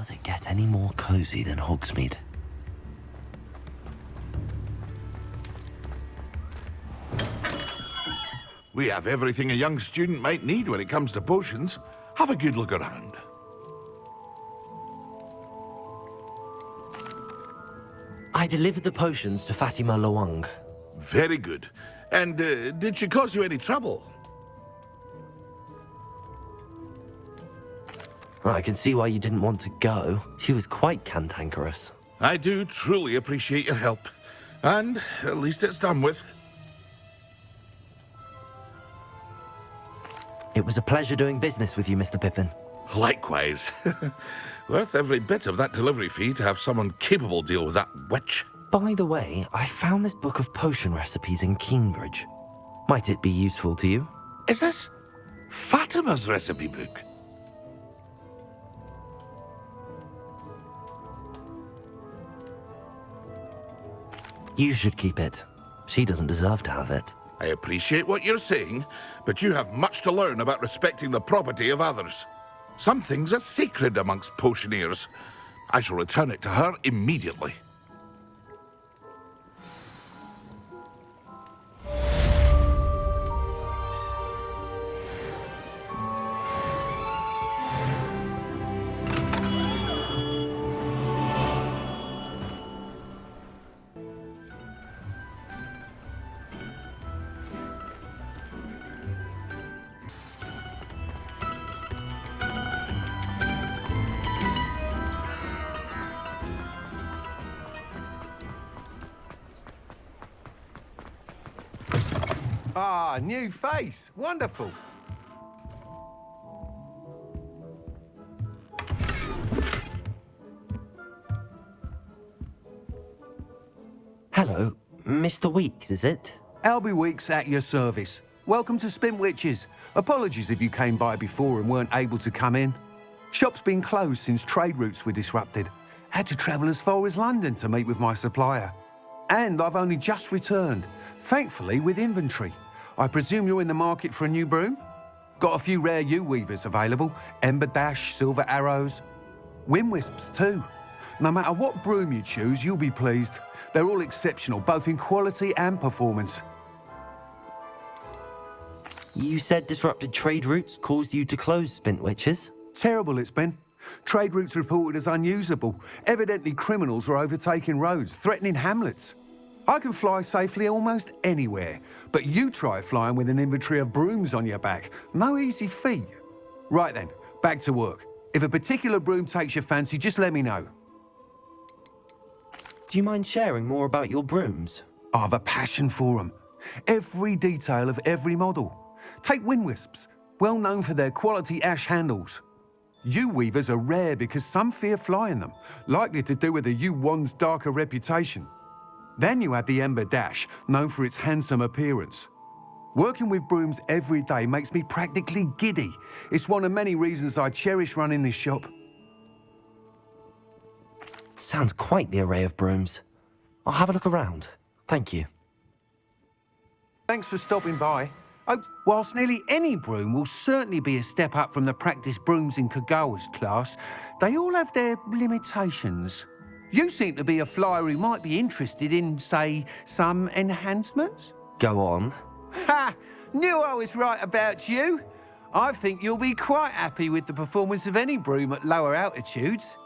Does it get any more cozy than Hogsmeade? We have everything a young student might need when it comes to potions. Have a good look around. I delivered the potions to Fatima Lawang. Very good. And did she cause you any trouble? I can see why you didn't want to go. She was quite cantankerous. I do truly appreciate your help. And at least it's done with. It was a pleasure doing business with you, Mr. Pippin. Likewise. Worth every bit of that delivery fee to have someone capable deal with that witch. By the way, I found this book of potion recipes in Cambridge. Might it be useful to you? Is this Fatima's recipe book? You should keep it. She doesn't deserve to have it. I appreciate what you're saying, but you have much to learn about respecting the property of others. Some things are sacred amongst potioneers. I shall return it to her immediately. Ah, new face. Wonderful. Hello, Mr. Weeks, is it? Albie Weeks at your service. Welcome to Spintwitches. Apologies if you came by before and weren't able to come in. Shop's been closed since trade routes were disrupted. Had to travel as far as London to meet with my supplier. And I've only just returned, thankfully with inventory. I presume you're in the market for a new broom? Got a few rare yew-weavers available. Ember Dash, Silver Arrows. Wind-Wisps too. No matter what broom you choose, you'll be pleased. They're all exceptional, both in quality and performance. You said disrupted trade routes caused you to close Spintwitches? Terrible it's been. Trade routes reported as unusable. Evidently criminals were overtaking roads, threatening hamlets. I can fly safely almost anywhere, but you try flying with an inventory of brooms on your back. No easy feat. Right then, back to work. If a particular broom takes your fancy, just let me know. Do you mind sharing more about your brooms? I have a passion for them. Every detail of every model. Take Wind-Wisps, well known for their quality ash handles. Yew-weavers are rare because some fear flying them, likely to do with the yew-wand's darker reputation. Then you have the Ember Dash, known for its handsome appearance. Working with brooms every day makes me practically giddy. It's one of many reasons I cherish running this shop. Sounds quite the array of brooms. I'll have a look around. Thank you. Thanks for stopping by. Whilst nearly any broom will certainly be a step up from the practice brooms in Kagawa's class, they all have their limitations. You seem to be a flyer who might be interested in, say, some enhancements? Go on. Ha! Knew I was right about you. I think you'll be quite happy with the performance of any broom at lower altitudes.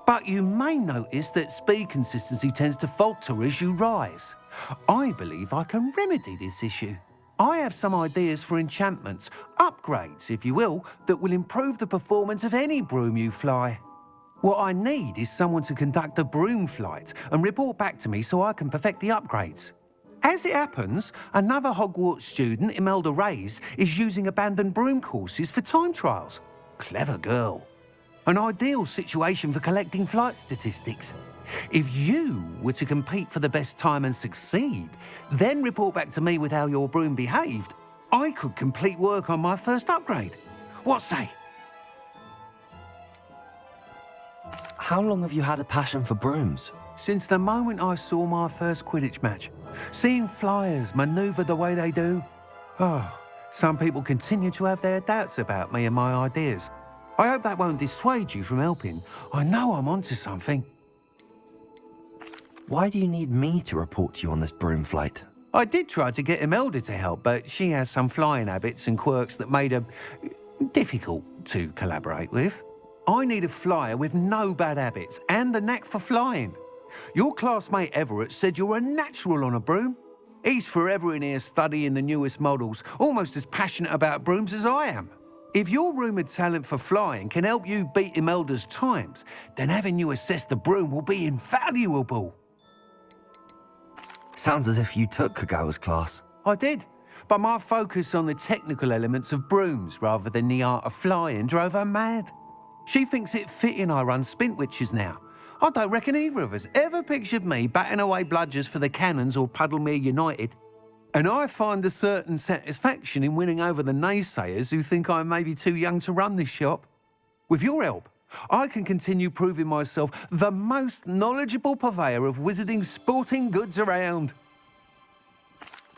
But you may notice that speed consistency tends to falter as you rise. I believe I can remedy this issue. I have some ideas for enchantments, upgrades, if you will, that will improve the performance of any broom you fly. What I need is someone to conduct a broom flight and report back to me so I can perfect the upgrades. As it happens, another Hogwarts student, Imelda Reyes, is using abandoned broom courses for time trials. Clever girl. An ideal situation for collecting flight statistics. If you were to compete for the best time and succeed, then report back to me with how your broom behaved, I could complete work on my first upgrade. What say? How long have you had a passion for brooms? Since the moment I saw my first Quidditch match. Seeing flyers manoeuvre the way they do. Oh, some people continue to have their doubts about me and my ideas. I hope that won't dissuade you from helping. I know I'm onto something. Why do you need me to report to you on this broom flight? I did try to get Imelda to help, but she has some flying habits and quirks that made her difficult to collaborate with. I need a flyer with no bad habits and the knack for flying. Your classmate Everett said you're a natural on a broom. He's forever in here studying the newest models, almost as passionate about brooms as I am. If your rumoured talent for flying can help you beat Imelda's times, then having you assess the broom will be invaluable. Sounds as if you took Kagawa's class. I did, but my focus on the technical elements of brooms rather than the art of flying drove her mad. She thinks it fitting I run Spintwitches now. I don't reckon either of us ever pictured me batting away bludgers for the Cannons or Puddlemere United. And I find a certain satisfaction in winning over the naysayers who think I may be too young to run this shop. With your help, I can continue proving myself the most knowledgeable purveyor of wizarding sporting goods around.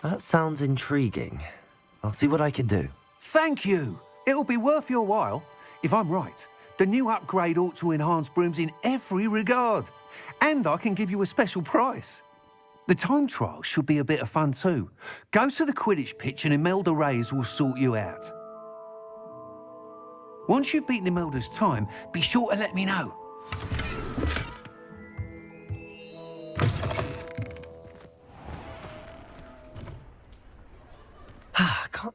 That sounds intriguing. I'll see what I can do. Thank you. It'll be worth your while. If I'm right, the new upgrade ought to enhance brooms in every regard. And I can give you a special price. The time trial should be a bit of fun too. Go to the Quidditch pitch and Imelda Reyes will sort you out. Once you've beaten Imelda's time, be sure to let me know. Can't...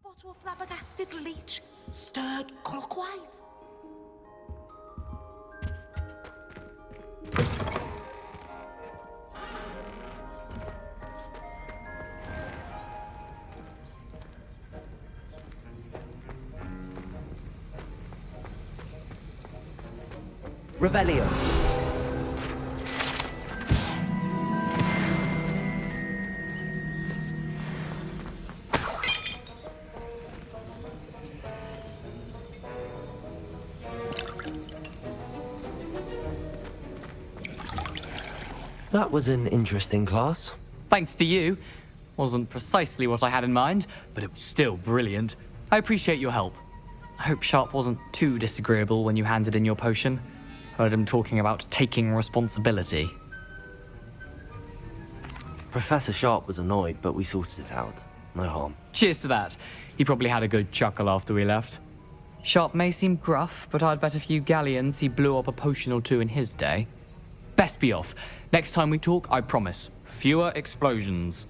Bottle of flabbergasted leech, stirred clockwise. Revelio. That was an interesting class. Thanks to you. Wasn't precisely what I had in mind, but it was still brilliant. I appreciate your help. I hope Sharp wasn't too disagreeable when you handed in your potion. Heard him talking about taking responsibility. Professor Sharp was annoyed, but we sorted it out. No harm. Cheers to that. He probably had a good chuckle after we left. Sharp may seem gruff, but I'd bet a few galleons he blew up a potion or two in his day. Best be off. Next time we talk, I promise, fewer explosions.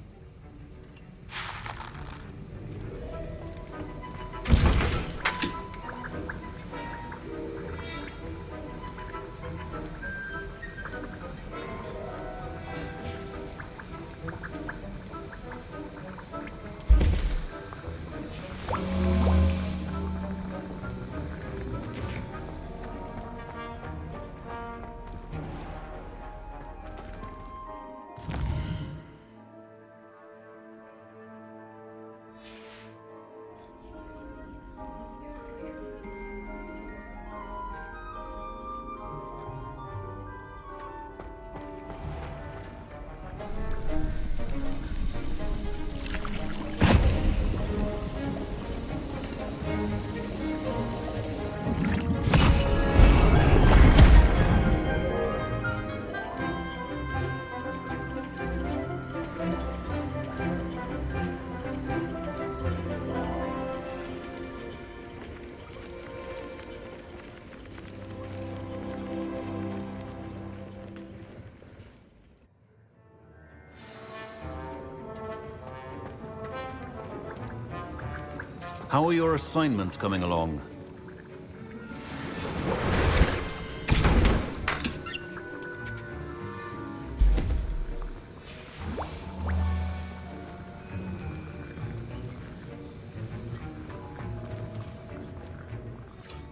How are your assignments coming along?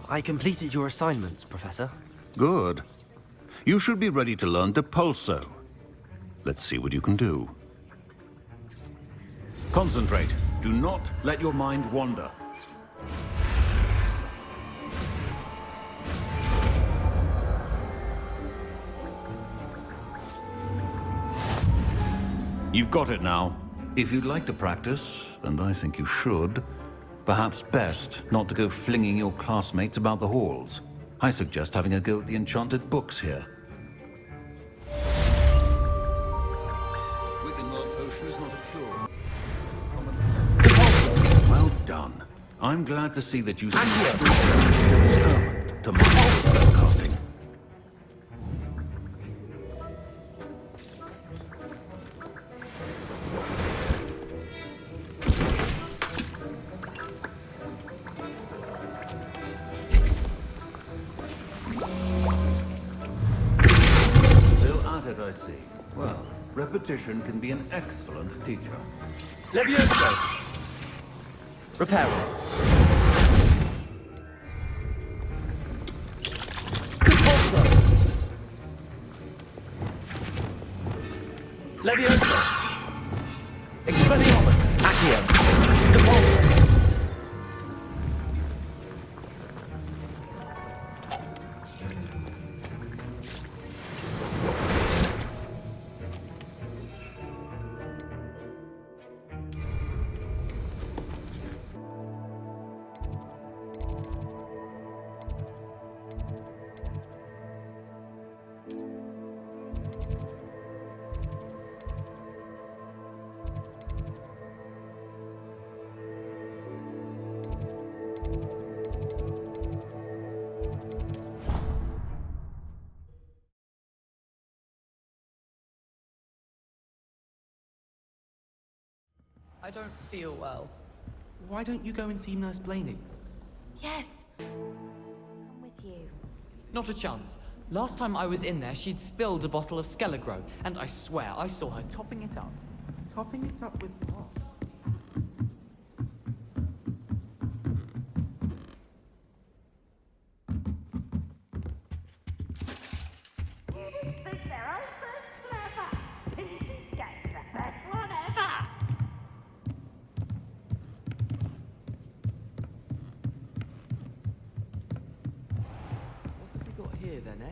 I completed your assignments, Professor. Good. You should be ready to learn Depulso. Let's see what you can do. Concentrate. Do not let your mind wander. You've got it now. If you'd like to practice, and I think you should, perhaps best not to go flinging your classmates about the halls. I suggest having a go at the enchanted books here. Well done. I'm glad to see that you seem determined to master spellcasting. I see. Well, repetition can be an excellent teacher. Levioso! Reparo. Repulso! Levioso! Expelliarmus! Accio! Repulso! I don't feel well. Why don't you go and see Nurse Blaney? Yes. I'm with you. Not a chance. Last time I was in there, she'd spilled a bottle of Skelegro, and I swear I saw her topping it up. Topping it up with what? Here then, eh?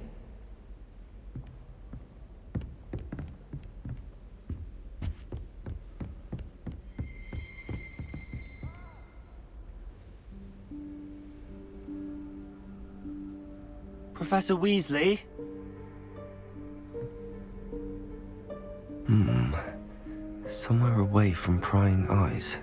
Professor Weasley? Somewhere away from prying eyes.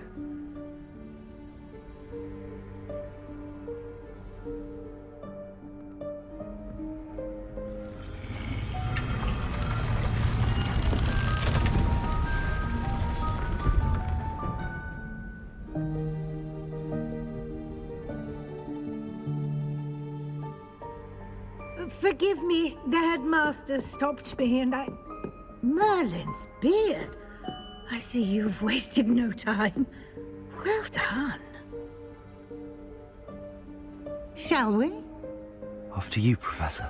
Forgive me, the headmaster stopped me and I... Merlin's beard. I see you've wasted no time. Well done. Shall we? After you, Professor.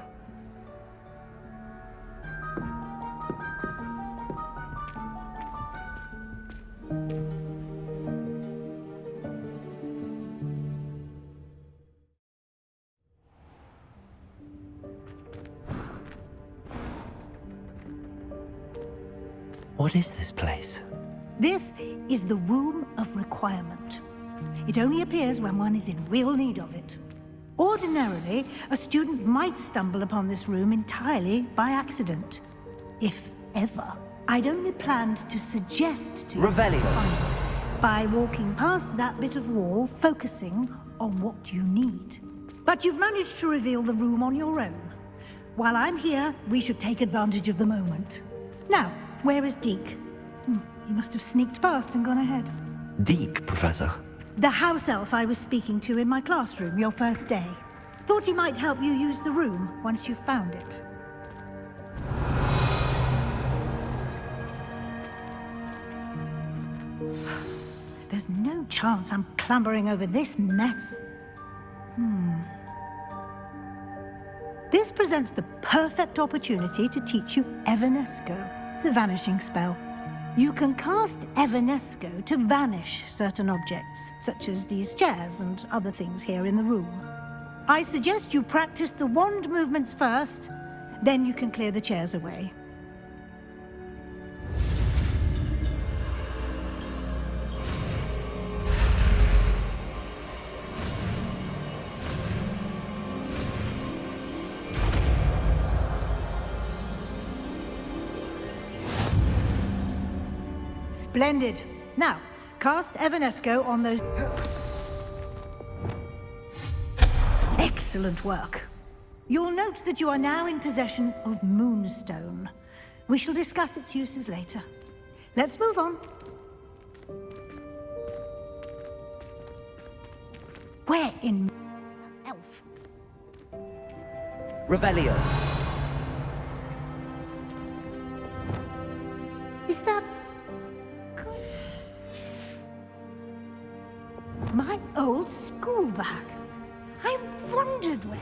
What is this place? This is the Room of Requirement. It only appears when one is in real need of it. Ordinarily, a student might stumble upon this room entirely by accident. If ever. I'd only planned to suggest to Revelio. you find it by walking past that bit of wall, focusing on what you need. But you've managed to reveal the room on your own. While I'm here, we should take advantage of the moment. Now, where is Deke? He must have sneaked past and gone ahead. Deke, Professor. The house elf I was speaking to in my classroom your first day. Thought he might help you use the room once you found it. There's no chance I'm clambering over this mess. This presents the perfect opportunity to teach you Evanesco, the vanishing spell. You can cast Evanesco to vanish certain objects, such as these chairs and other things here in the room. I suggest you practice the wand movements first, then you can clear the chairs away. Splendid. Now, cast Evanesco on those... Excellent work. You'll note that you are now in possession of Moonstone. We shall discuss its uses later. Let's move on. Where in... Elf? Revelio. Is that... My old school bag. I wondered when.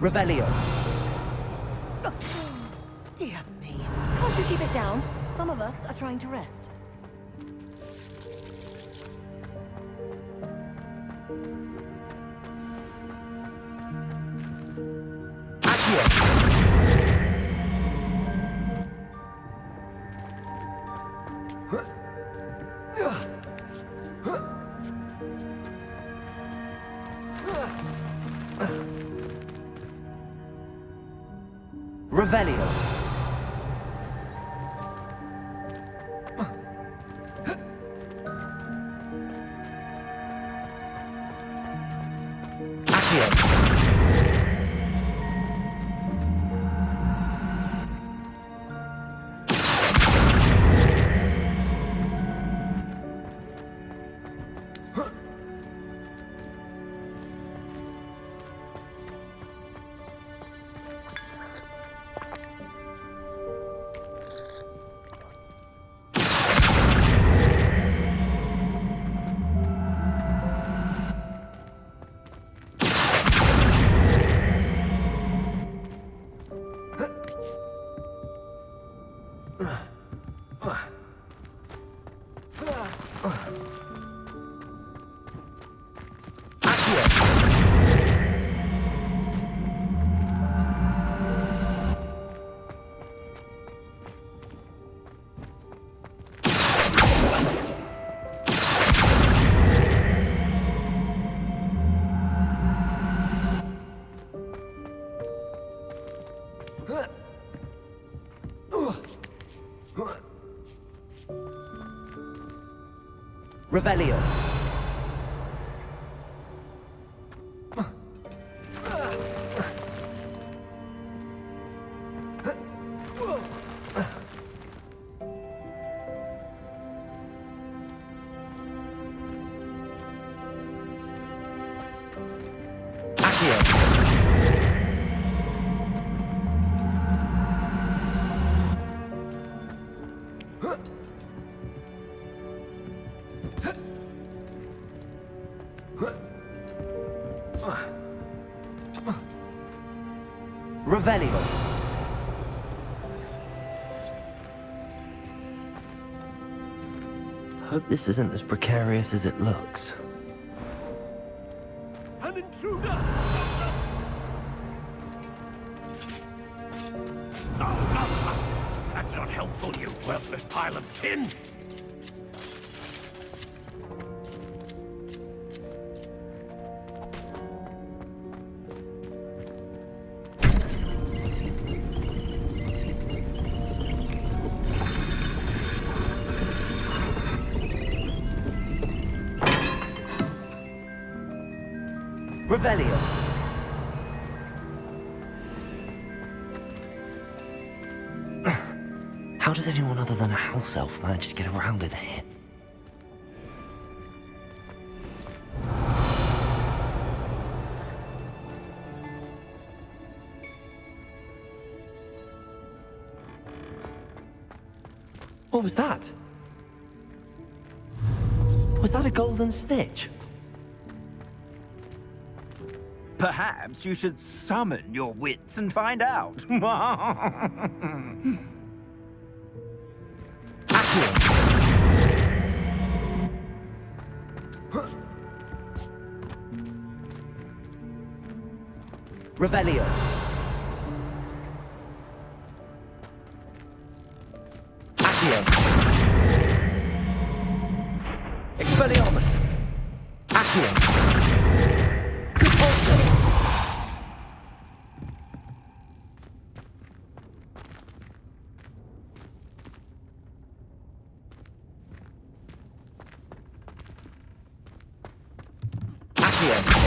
Revelio. Oh, dear me. Can't you keep it down? Some of us are trying to rest. Revelio. Revelio. Revelio. Hope this isn't as precarious as it looks. An intruder! Oh, that's not helpful, you worthless pile of tin! Revelio. How does anyone other than a house elf manage to get around in here? What was that? Was that a golden stitch? Perhaps you should summon your wits and find out. Revelio. Accio. Expelliarmus. Accio. Repulsor. Accio.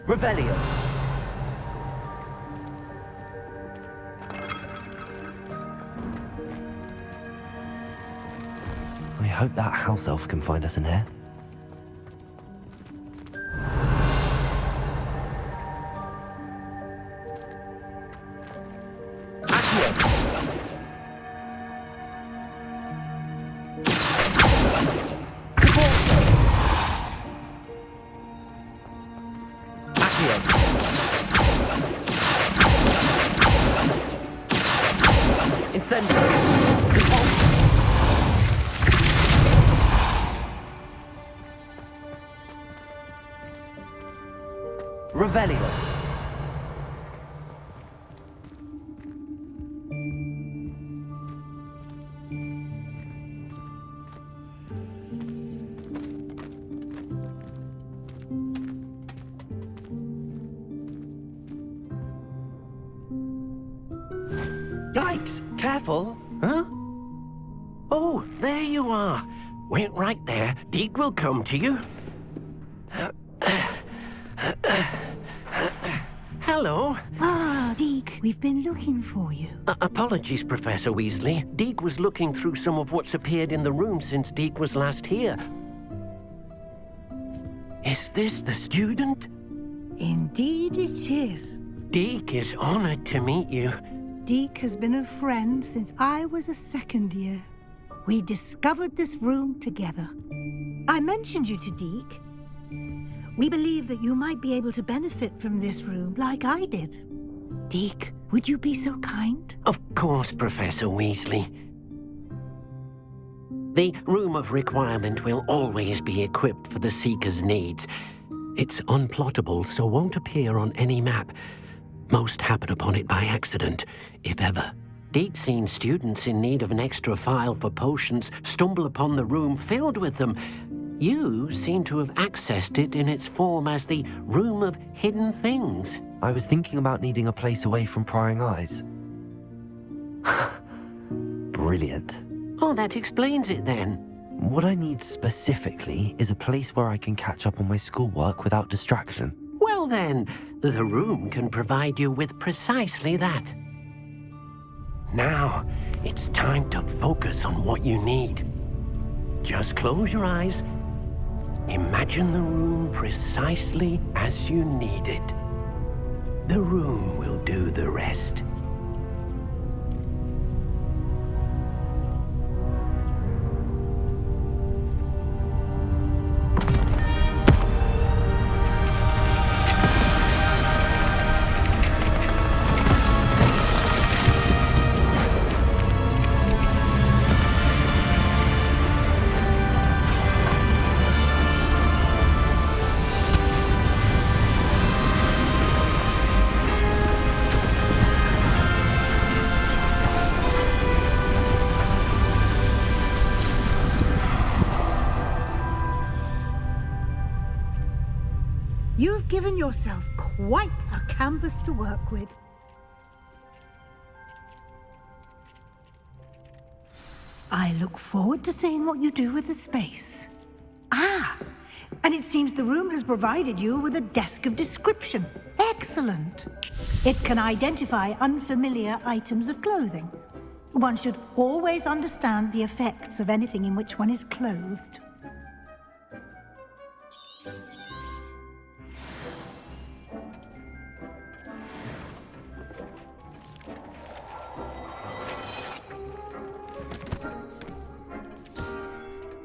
Revelio. I hope that house elf can find us in here. Incendio. Revelio. Yikes! Careful! Huh? Oh, there you are. Wait right there. Deke will come to you. Hello. Ah, Deke, we've been looking for you. Apologies, Professor Weasley. Deke was looking through some of what's appeared in the room since Deke was last here. Is this the student? Indeed it is. Deke is honored to meet you. Deke has been a friend since I was a second year. We discovered this room together. I mentioned you to Deke. We believe that you might be able to benefit from this room like I did. Deke, would you be so kind? Of course, Professor Weasley. The Room of Requirement will always be equipped for the Seeker's needs. It's unplottable, so won't appear on any map. Most happen upon it by accident, if ever. Deke's seen students in need of an extra file for potions stumble upon the room filled with them. You seem to have accessed it in its form as the Room of Hidden Things. I was thinking about needing a place away from prying eyes. Brilliant. Oh, that explains it then. What I need specifically is a place where I can catch up on my schoolwork without distraction. Well then, the room can provide you with precisely that. Now, it's time to focus on what you need. Just close your eyes. Imagine the room precisely as you need it. The room will do the rest. You've given yourself quite a canvas to work with. I look forward to seeing what you do with the space. Ah, and it seems the room has provided you with a desk of description. Excellent. It can identify unfamiliar items of clothing. One should always understand the effects of anything in which one is clothed.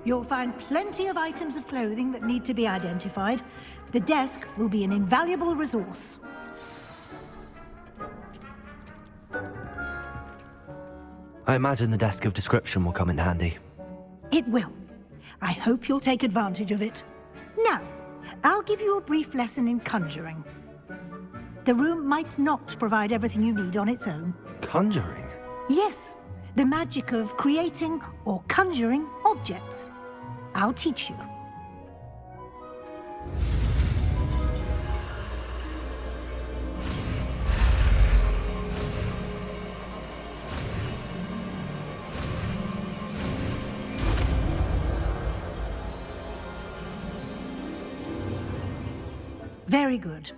You'll find plenty of items of clothing that need to be identified. The desk will be an invaluable resource. I imagine the desk of description will come in handy. It will. I hope you'll take advantage of it. Now, I'll give you a brief lesson in conjuring. The room might not provide everything you need on its own. Conjuring? Yes, the magic of creating or conjuring objects. I'll teach you. Very good.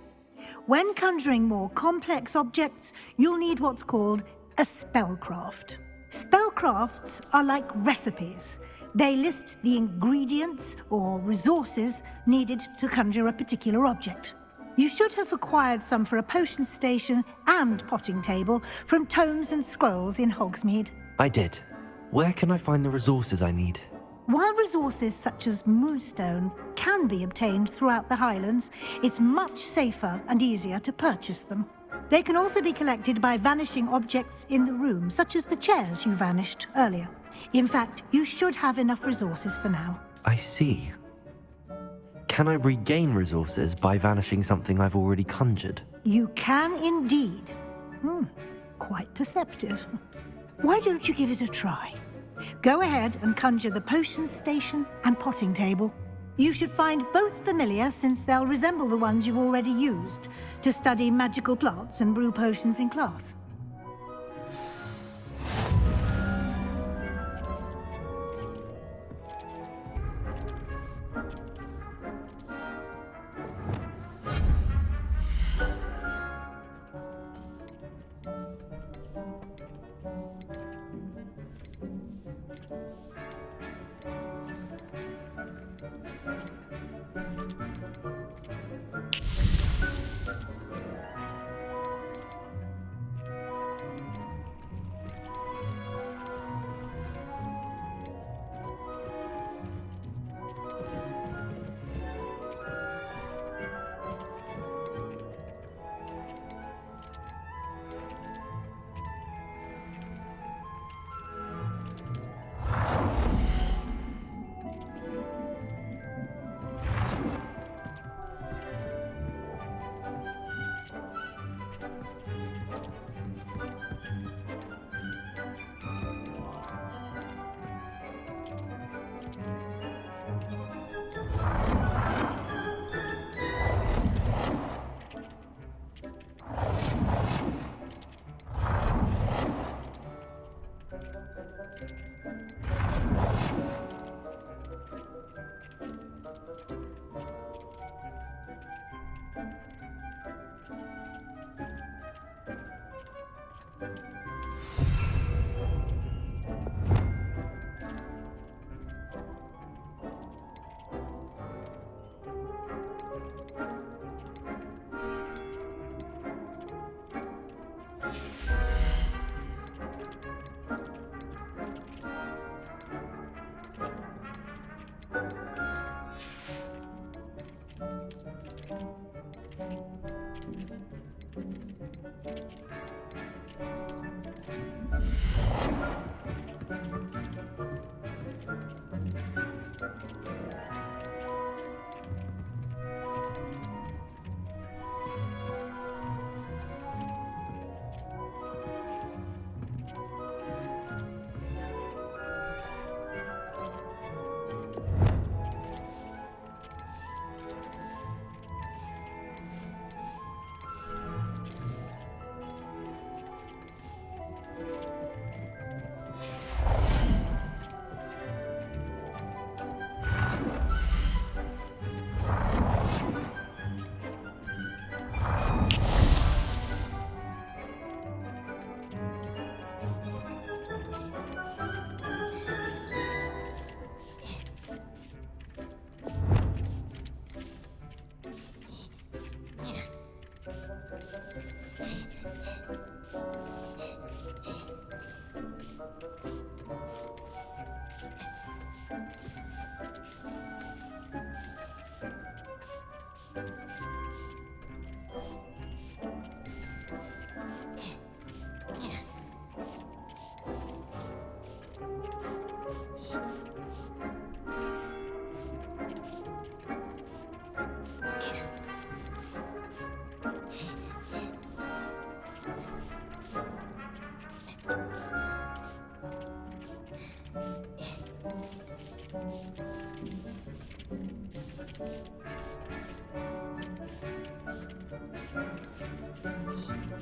When conjuring more complex objects, you'll need what's called a spellcraft. Spellcrafts are like recipes. They list the ingredients or resources needed to conjure a particular object. You should have acquired some for a potion station and potting table from tomes and scrolls in Hogsmeade. I did. Where can I find the resources I need? While resources such as moonstone can be obtained throughout the Highlands, it's much safer and easier to purchase them. They can also be collected by vanishing objects in the room, such as the chairs you vanished earlier. In fact, you should have enough resources for now. I see. Can I regain resources by vanishing something I've already conjured? You can indeed. Quite perceptive. Why don't you give it a try? Go ahead and conjure the potion station and potting table. You should find both familiar, since they'll resemble the ones you've already used to study magical plants and brew potions in class.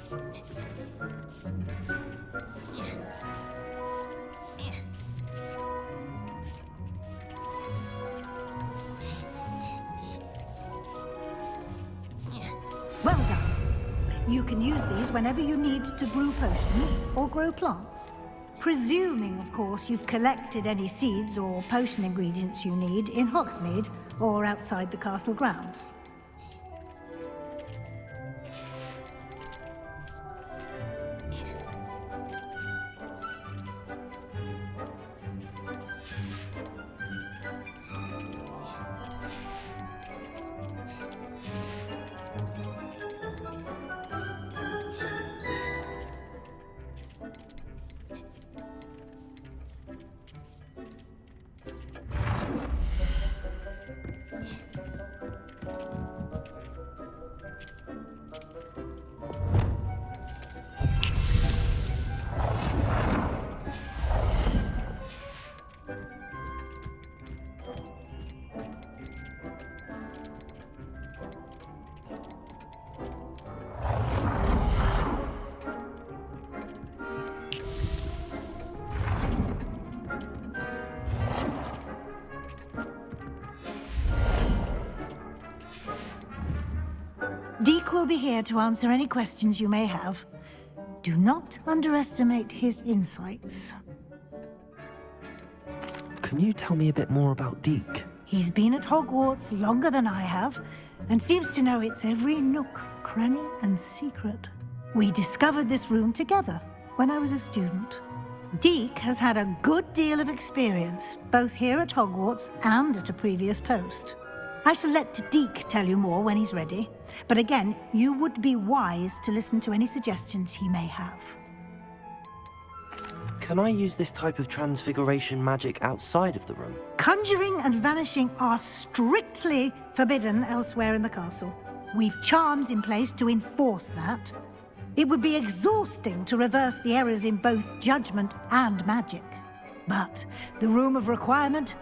Well done. You can use these whenever you need to brew potions or grow plants. Presuming, of course, you've collected any seeds or potion ingredients you need in Hogsmeade or outside the castle grounds. Deke will be here to answer any questions you may have. Do not underestimate his insights. Can you tell me a bit more about Deke? He's been at Hogwarts longer than I have, and seems to know its every nook, cranny, and secret. We discovered this room together when I was a student. Deke has had a good deal of experience, both here at Hogwarts and at a previous post. I shall let Deke tell you more when he's ready, but again, you would be wise to listen to any suggestions he may have. Can I use this type of transfiguration magic outside of the room? Conjuring and vanishing are strictly forbidden elsewhere in the castle. We've charms in place to enforce that. It would be exhausting to reverse the errors in both judgment and magic. But the Room of Requirement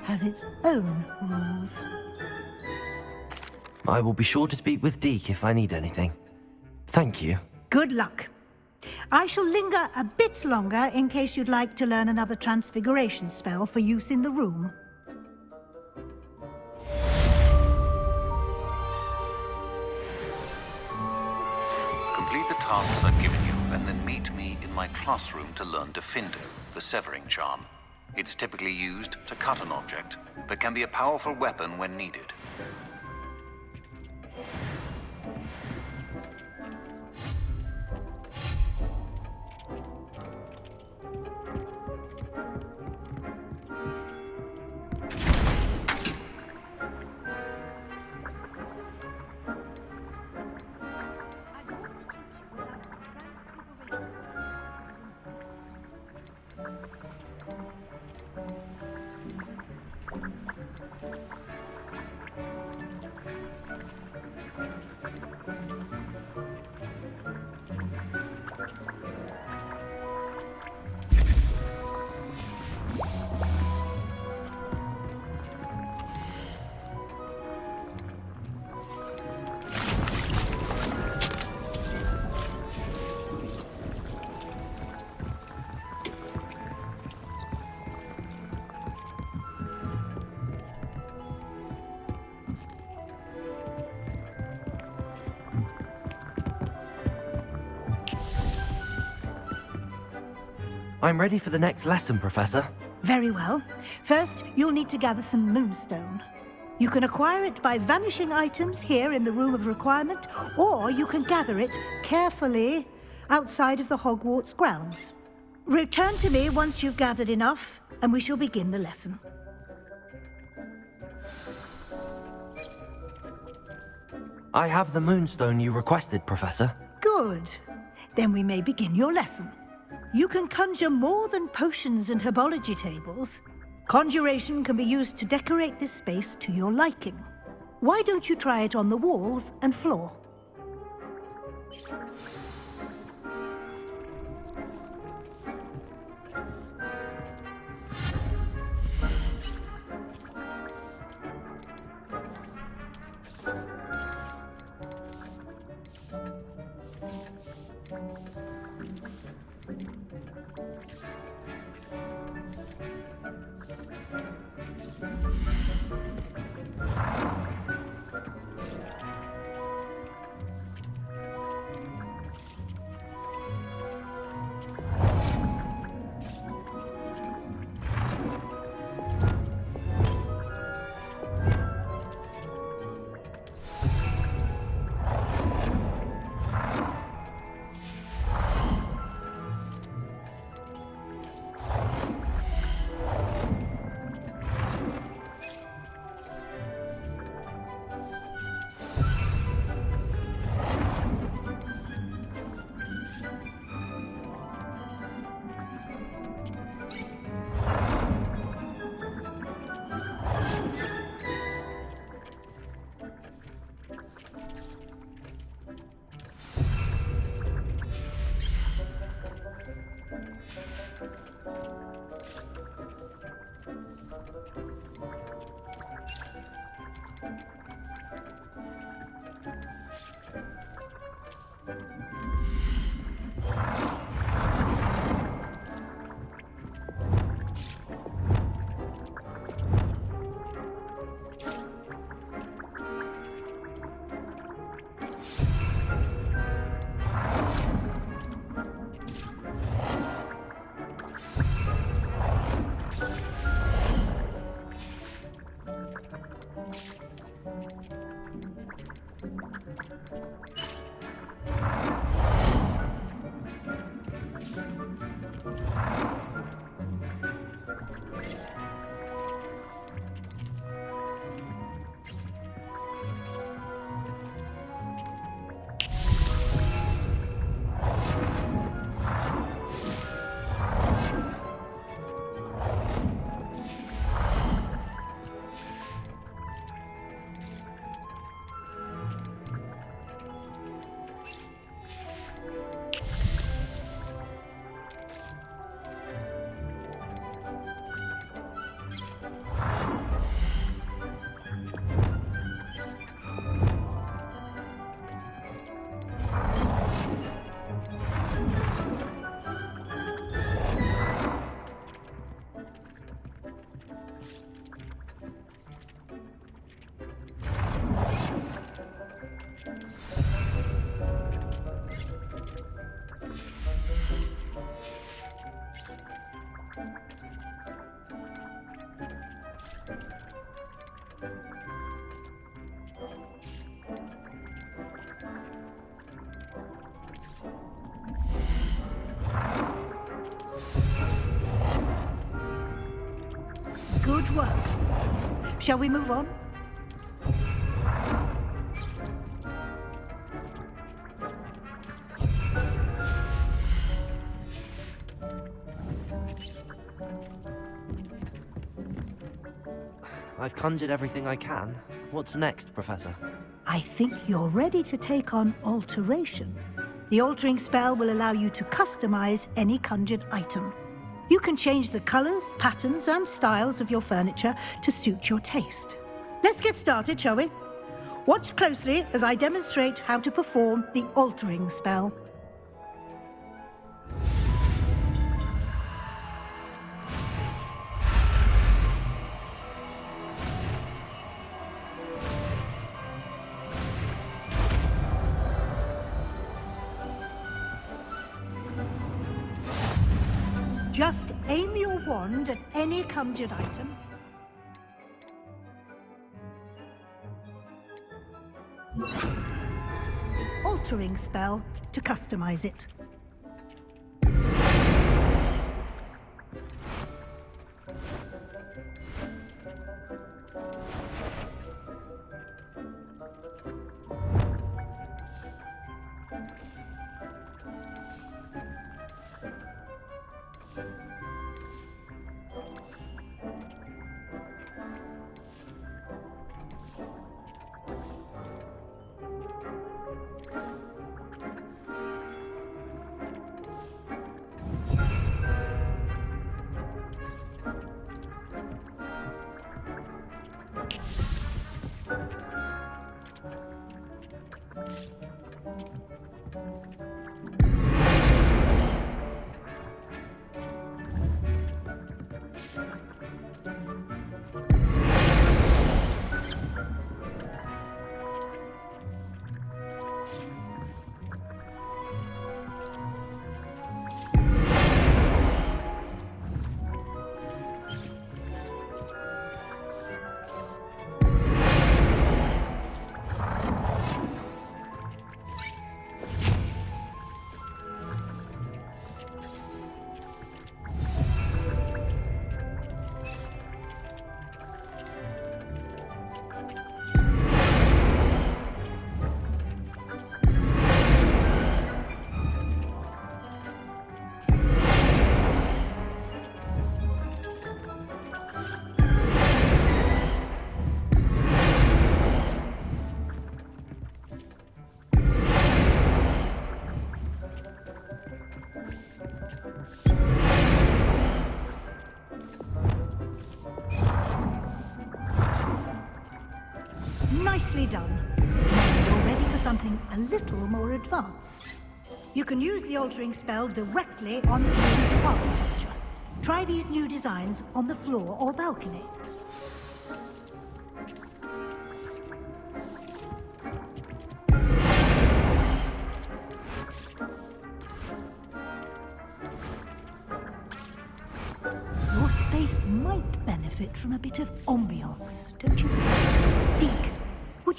has its own rules. I will be sure to speak with Deke if I need anything. Thank you. Good luck. I shall linger a bit longer in case you'd like to learn another transfiguration spell for use in the room. Complete the tasks I've given you, and then meet me in my classroom to learn Defendo, the severing charm. It's typically used to cut an object, but can be a powerful weapon when needed. I'm ready for the next lesson, Professor. Very well. First, you'll need to gather some moonstone. You can acquire it by vanishing items here in the Room of Requirement, or you can gather it carefully outside of the Hogwarts grounds. Return to me once you've gathered enough, and we shall begin the lesson. I have the moonstone you requested, Professor. Good. Then we may begin your lesson. You can conjure more than potions and herbology tables. Conjuration can be used to decorate this space to your liking. Why don't you try it on the walls and floor? Good work. Shall we move on? I've conjured everything I can. What's next, Professor? I think you're ready to take on alteration. The altering spell will allow you to customize any conjured item. You can change the colors, patterns, and styles of your furniture to suit your taste. Let's get started, shall we? Watch closely as I demonstrate how to perform the altering spell. Just aim your wand at any conjured item. Altering spell to customize it. Nicely done. You're ready for something a little more advanced. You can use the altering spell directly on the rooms of architecture. Try these new designs on the floor or balcony. Your space might benefit from a bit of ambiance, don't you think? Dig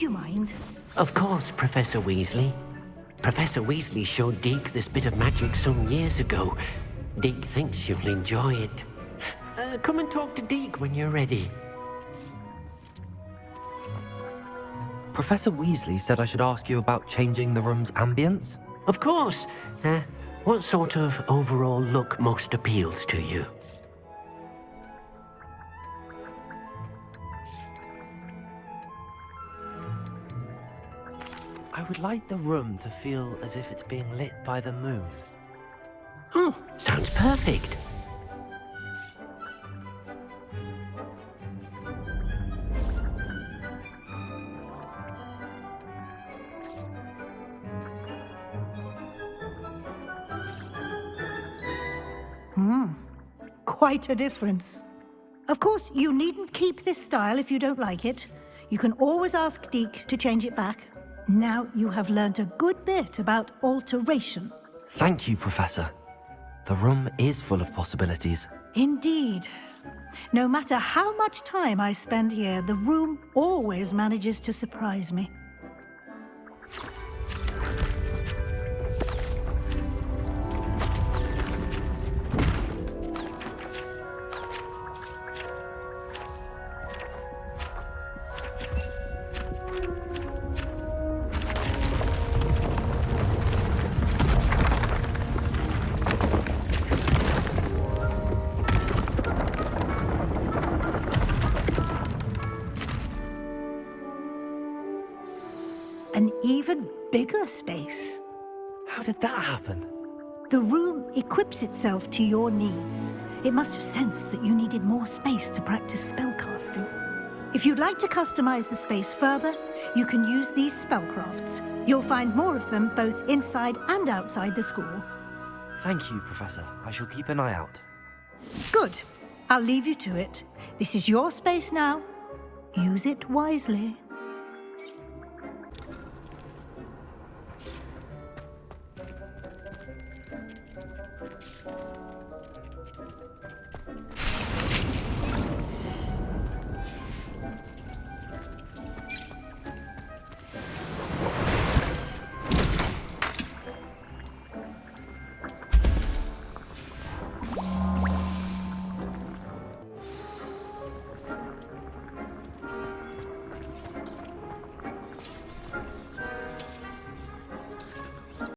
you mind? Of course, Professor Weasley. Professor Weasley showed Deke this bit of magic some years ago. Deke thinks you'll enjoy it. Come and talk to Deke when you're ready. Professor Weasley said I should ask you about changing the room's ambience? Of course. What sort of overall look most appeals to you? I would like the room to feel as if it's being lit by the moon. Oh, sounds perfect. Quite a difference. Of course, you needn't keep this style if you don't like it. You can always ask Deke to change it back. Now you have learnt a good bit about alteration. Thank you, Professor. The room is full of possibilities. Indeed. No matter how much time I spend here, the room always manages to surprise me. An even bigger space. How did that happen? The room equips itself to your needs. It must have sensed that you needed more space to practice spellcasting. If you'd like to customize the space further, you can use these spellcrafts. You'll find more of them both inside and outside the school. Thank you, Professor. I shall keep an eye out. Good. I'll leave you to it. This is your space now. Use it wisely.